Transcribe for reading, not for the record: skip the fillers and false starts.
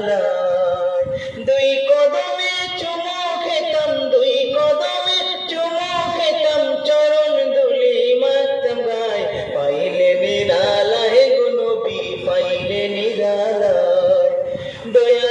নিরালায়। দুই কদমে চুমো খেতাম, দুই কদমে চুমো খেতাম, চরণ ধুলি মাখতাম গায়ে। পাইলে নিরালায় গো নবী, পাইলে নিরালায়। দয়া